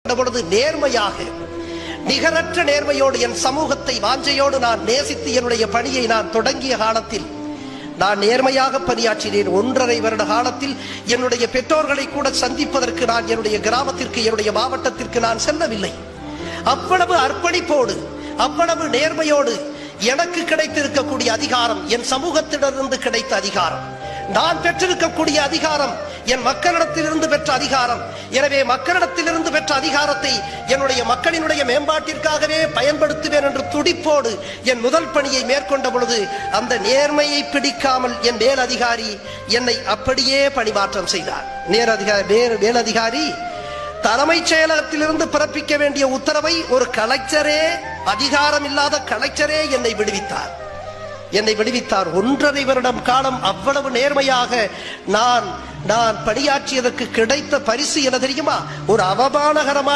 பொழுது நேர்மையாக நிகரற்ற நேர்மையோடு என் சமூகத்தை வாஞ்சையோடு நான் நேசித்து என்னுடைய பணியை நான் தொடங்கிய காலத்தில் நான் நேர்மையாக பணியாற்றினேன். 1.5 வருட காலத்தில் என்னுடைய பெற்றோர்களை கூட சந்திப்பதற்கு நான் என்னுடைய கிராமத்திற்கு என்னுடைய மாவட்டத்திற்கு நான் செல்லவில்லை. அவ்வளவு அர்ப்பணிப்போடு அவ்வளவு நேர்மையோடு எனக்கு கிடைத்திருக்கக்கூடிய அதிகாரம் என் சமூகத்திலிருந்து கிடைத்த அதிகாரம், நான் பெற்றிருக்கக்கூடிய அதிகாரம் என் மக்களிடத்திலிருந்து பெற்ற அதிகாரம். எனவே மக்களிடத்திலிருந்து பெற்ற அதிகாரத்தை என்னுடைய மக்களினுடைய மேம்பாட்டிற்காகவே பயன்படுத்துவேன் என்று துடிப்போடு என் முதல் பணியை மேற்கொண்ட பொழுது அந்த நேர்மையை பிடிக்காமல் என் மேலதிகாரி என்னை அப்படியே பணிமாற்றம் செய்தார். மேலதிகாரி தலைமைச் செயலகத்திலிருந்து பிறப்பிக்க வேண்டிய உத்தரவை ஒரு கலெக்டரே, அதிகாரம் இல்லாத கலெக்டரே என்னை விடுவித்தார். 1.5 வருடம் காலம் அவ்வளவு நேர்மையாக நான் பணியாற்றியதற்கு கிடைத்த பரிசு என்ன தெரியுமா? ஒரு அவமானகரமான